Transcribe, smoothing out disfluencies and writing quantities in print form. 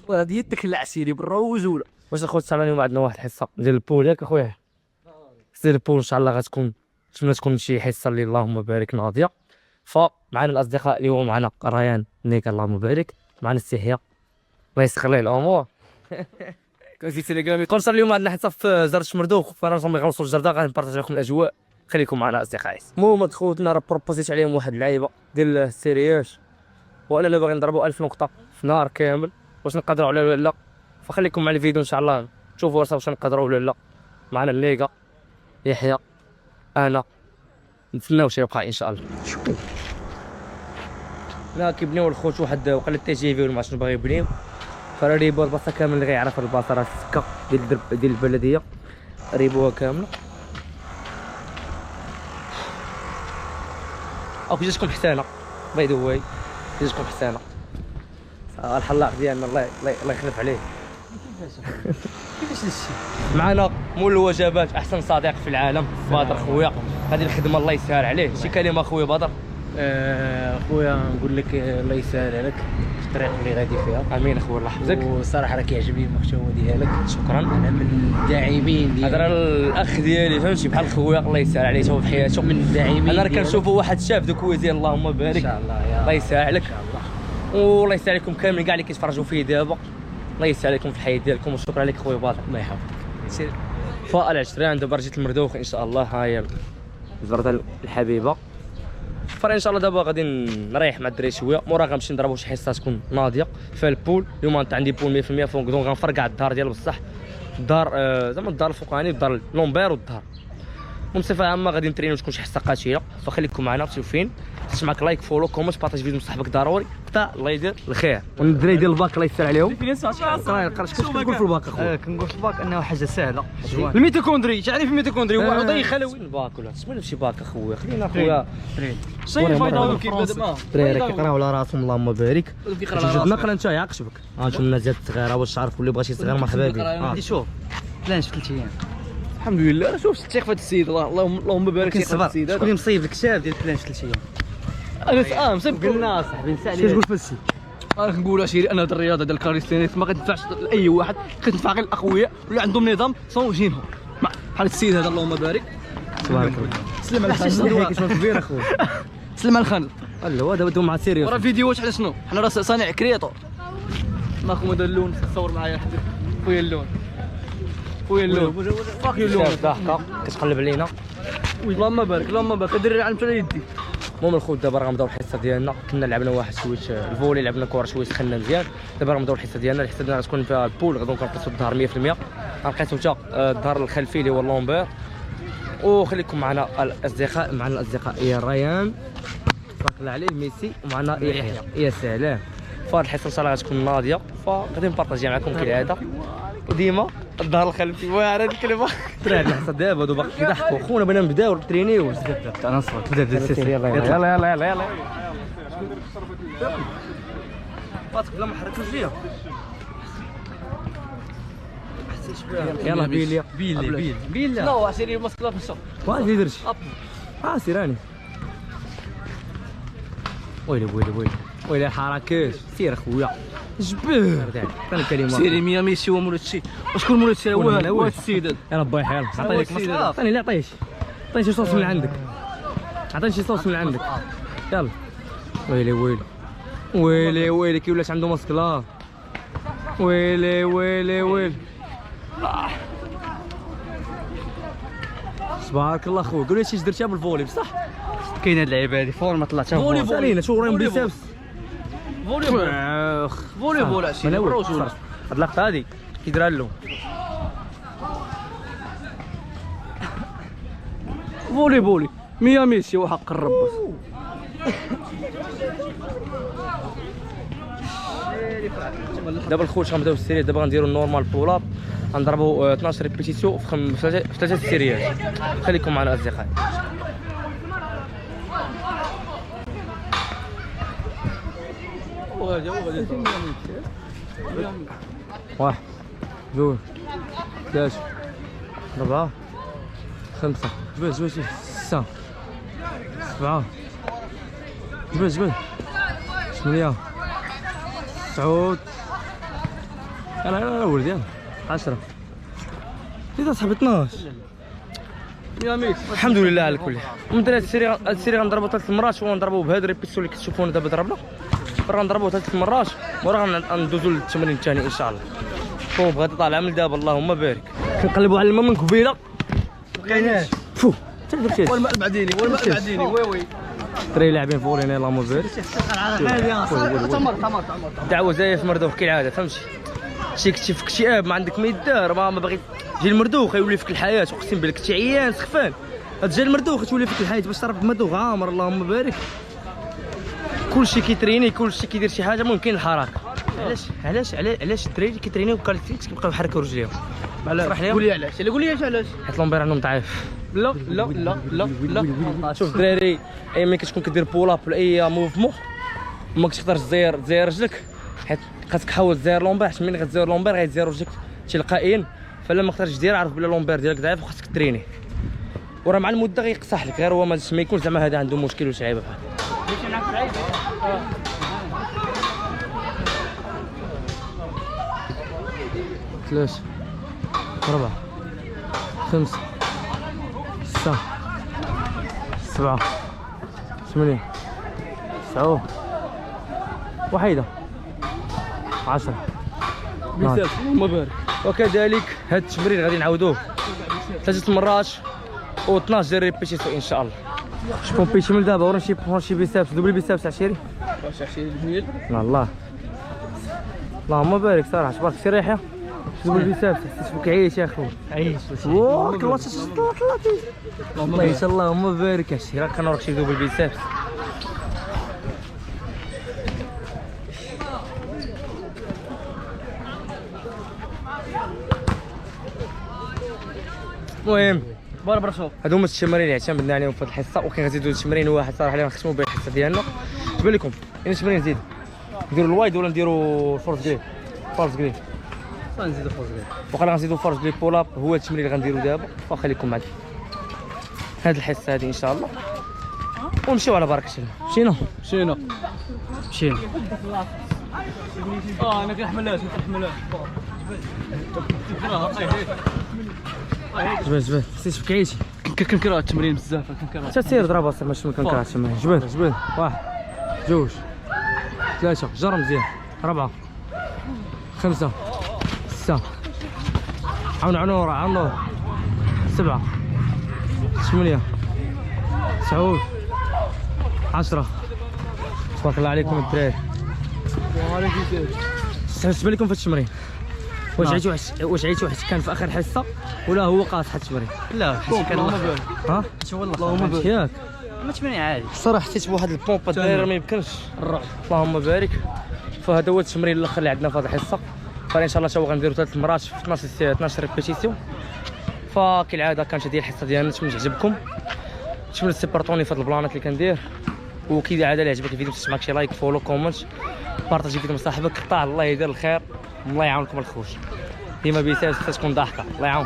وهذه هي التكلع سيدي بالروزوله. واش اخويا تعالى اليوم عندنا واحد الحصه ديال البول ياك اخويا؟ ديال البول ان شاء الله غتكون، نتمنى تكون شي حصه اللي اللهم بارك ناضيه. فمعنا الاصدقاء اليوم، معنا ريان نيكا اللهم بارك، معنا استحياء الله يسخر ليه الامور. كنتي تيليغرامي قرصه. اليوم عندنا حصه في زرد شمردوخ، فراجعين نغوصوا الجرده، غنبارطاجيو لكم الاجواء. خليكم معنا اصدقائي. المهم خوتنا راه بروبوزيت عليهم واحد اللعيبه ديال السيرياج، وانا لا باغي نضربوا 1000 نقطه في نهار كامل. واش نقدروا على ولا لا؟ فخليكم مع الفيديو ان شاء الله تشوفوا واش نقدروا ولا لا. معنا الليغا، يحيى، انا، نتسناو شي يبقى ان شاء الله. لا كيبنيو الخوت واحد وقال التي جي في ولا ما شنو باغي يبنيو، فراه ريبو البلاصه كامل اللي غيعرف البلاصه راه السكه ديال البلديه ريبوها كامله. او جاتكم حسانه باي ذا واي، جاتكم حسانه. الحلاق ديالنا الله يخلف عليه. كيفاش هادشي؟ معنا مول الوجبات، احسن صديق في العالم بدر خويا. هذه الخدمه الله يسهل عليه. شي كلمه خويا بدر؟ خويا نقول لك الله يسهل عليك في الطريق اللي غادي فيها. امين اخويا الله يحفظك. والصراحه راه كيعجبني المحتوى ديالك، شكرا. انا من الداعمين ديالك. هذا راه الاخ ديالي فهمتي، بحال خويا الله يسهل عليه شوف في حياته. من الداعمين انا راه كنشوفوا واحد شاف دوك ويزير اللهم بارك ان شاء الله. يا الله يسهل عليك، ان شاء الله. والله يسهل عليكم كاملين كاع اللي كيتفرجوا فيه دابا. الله يسهل عليكم في الحياه ديالكم، وشكرا لك خويا بدر الله يحفظك. سير فالعشرين دابا رجيت المردوخ ان شاء الله. ها هي الزرده الحبيبه. فرا ان شاء الله دابا غادي نريح مع الدراري شويه، مورا غنمشي نضربوا شي حصه تكون ناضيه فيها البول. اليوم انت عندي بول 100% فوق، دونك غنفرقع الدار ديال بصح الدار زعما الدار الفوقاني الدار لومبير والدار. المهم بصفه عامه غادي نترينو تكون شي حصه قاتله، فخليكم معنا مشوفين. تسمع معك لايك فولو كومنت بارطاج فيديو مع صاحبك ضروري حتى الله يدير الخير. والدراري ديال الباك الله يسر عليهم. كنقول في الباك اخويا؟ كنقول في الباك انه حاجه سهله. الميتوكوندري، تعرف الميتوكوندري هو وضعي خلوي. الباك ولا تسمى شي باك اخويا؟ خلينا اخويا شي فايده كيف ما الدراري كيقراو على راسهم اللهم بارك. نقرا انت يعقشبك. شوف الناس ديال الصغيره واش تعرف واللي بغى شي صغير مرحبا به. غادي شوف بلان في 3 ايام. الحمد لله. شوف الثقه في هذا السيد، اللهم بارك فيك هذا السيد. شكون اللي مصيب الكتاب ديال بلان في 3 ايام؟ انا مصيب قلنا صاحبي نسى عليه. شنو تقول في السي؟ انا كنقول اشيري انا هاد الرياضه ديال الكاليستينيكس ما كتنفعش لاي واحد، كتنفع غير الاقوياء واللي عندهم نظام صوجينهم بحال السيد هذا اللهم بارك. تبارك الله. سلم على الخانق كبير اخويا. سلم على الخانق. لا هو دابا مع سيريوس. ورا فيديوهات على شنو؟ حنا راه صانع كرياتور. ما خويا هذا اللون تصور معايا خويا اللون. خويا اللون فاك اللون ضحكه كتقلب علينا. اللهم بارك اللهم بارك. الدراري علمت على يدي. المهم الخوت دابا راه غنبداو الحصه ديالنا. كنا لعبنا واحد شويه الفولي، لعبنا كره شويه سخنا مزيان. دابا راه نبداو الحصه ديالنا. الحصه ديالنا غتكون فيها البول، غادي نقيسو الظهر 100%. غنقيسو حتى الظهر الخلفي اللي هو اللومبير. وخليكم معنا الاصدقاء، معنا الاصدقاء يا ريان بارك الله عليه ميسي، ومعنا يحيى. يا سلام. فهاد الحصه ان شاء الله غتكون ناضيه، فغادي نبارطاجيها معكم كالعاده. وديما الظهر الخلفي واعر هاد الكلمه. ترى هاد الحصه دابا هادو باقي كيضحكوا خونا، بغينا نبداو نترينيو. انا نصبر. يلا يلا يلا يلا يلا فاتك بلا ما نحركوش ليها. يلا بيليا بيلا لا عشيري مسكلات نشوف. واش اللي درتي؟ سيراني. ويلي ويلي الحركات. سير اخويا جبه عطيني كلمه. سيري ميا ميسي ومولاتشي. وشكون مولاتشي؟ هو هذا السيد. يا ربي يحيى الله. عطيني لك مسكله. عطيني لا عطيني شي صوص من عندك. عطيني شي صوص من عندك. يلا. ويلي كي ولات عنده مسكله. ويلي تبارك الله خويا. قول لي شي درتيها بالفولي بصح؟ كاين هاد اللعيبه هادي فورما طلعتها فولي سالينا شو راهم بيسابس. فولي بول عشيري الرجل. هاد اللقطه هادي كيديرها اللون. فولي ميا ميسي وحق الرب. دابا الخوت غنبداو السيريات. دابا غنديروا النورمال بول اب، غنضربوا 12 ريبيتيسيون في 3 سيريات. خليكم معنا اصدقائي. واحد جوج ثلاثة 4 5 جبل 6 7 جبل 8 9 انا ولدي 10 اذا صاحبي 12. يا ميت الحمد لله على كل حال. من هاد السيري غنضربو 3 مرات ونضربو بهاد الريبيسيون اللي كتشوفونا دابا ضربنا، غنضربو 3 مرات وراه غندوزو للتمرين الثاني ان شاء الله. فو بغات طالعه من دابا اللهم بارك. كنقلبوا على الماء من قبيله كايناش فو حتى درتي والماء المعدني وي دري لاعبين فولين اللهم بارك. تمر دعوه زايف مردوخ كالعاده فهمتي. شي كنتي في اكتئاب ما عندك ما يدار ما باغي تجي المردوخ يولي فيك الحياه، اقسم بالله كنتي عيان سخفان تجي المردوخ تولي فيك الحياه باش تعرف مردوخ عامر اللهم بارك. كلشي كيتريني كلشي كيدير شي حاجه ممكن الحركه. علاش الدراري كيترينيو كاليستيكس كيبقاو يحركوا رجليهم؟ قول لي علاش قول لي علاش حيت لومبير عندهم ضعيف. لا شوف الدراري اي ملي كتكون كدير بولاب ولا اي موفمون ما كتقدرش تزير رجلك، حيت خاصك تحاول تزير لومبير، حيت ملي غتزير لومبير غيتزير رجلك تلقائيا. فلا ما قدرتش دير عرف بلي لومبير ديالك ضعيف وخاصك تريني، وراه مع المده غيقصح لك، غير هو ما يكون زعما هذا عنده مشكل ولا شي عيبه بحال. ماشي معاك بعيد 3 4 5 6 7 8 9 وحيدة 10 اللهم بارك. وكذلك هذا التمرين غادي نعاودوه 3 مرات و12 ديال ريبيتيسيون ان شاء الله. شكون بيتي من دابا ورا شي بيسابس دوبل بيسابس عشيري واش عشيري جميل الله اللهم بارك صراحه تبارك شي ريحه دوبل بيسابس حسيت بك عيش يا اخو عيش والله ما شاء الله اللهم بارك عشيري راك كنوريك شي دوبل بيسابس. المهم برا شوف هادو هما التمارين اللي اعتمدنا عليهم في هاد الحصه، وكاين غنزيدو تمرين واحد صراحه اللي غنختمو به الحصه ديالنا. تبان لكم اين تمرين نزيدو نديرو الوايد ولا نديرو فورس جري؟ فورس جري نزيدو فوز غير وقال غنزيدو فورس جري بول اب، هو التمرين اللي غنديرو دابا. وخليكم معايا هاد الحصه هادي ان شاء الله ونمشيو على بركه الله. مشينا انا كنحملهاش جبال حسيت بك عيشي كنكره التمرين بزاف كنكره. حتى سير ضرب اصلا ماشي كنكره التمرين. جبال 1 2 3 جر مزيان 4 5 6 عاون 7 8 9 10 تبارك الله عليكم الدراري. بالنسبه لكم في التمرين واش عيتوا حيت كان في اخر حصه ولا هو قاصح التمرين؟ لا كان ها اللهم بارك. ياك ما تمرين عادي الصراحه حسيت بواحد البومبا الدراري ما يمكنش. اللهم بارك. فهذا هو التمرين الاخر اللي عندنا في هذه الحصه. فان شاء الله تا غنديروا 3 مرات في 12 ريبيتيسيون. فكالعاده كانت هذه الحصه ديالنا، نتمنى عجبكم، نتمنى تسبورطوني في هاد البلانات اللي كندير. وكالعاده اللي عجبك الفيديو تنسى معاك شي لايك فولو كومنت بارطاجي الفيديو مع صاحبك. قطع الله يدير الخير الله يعاونكم الخوت. ديما بيساس تكون ضاحكه الله يعاون.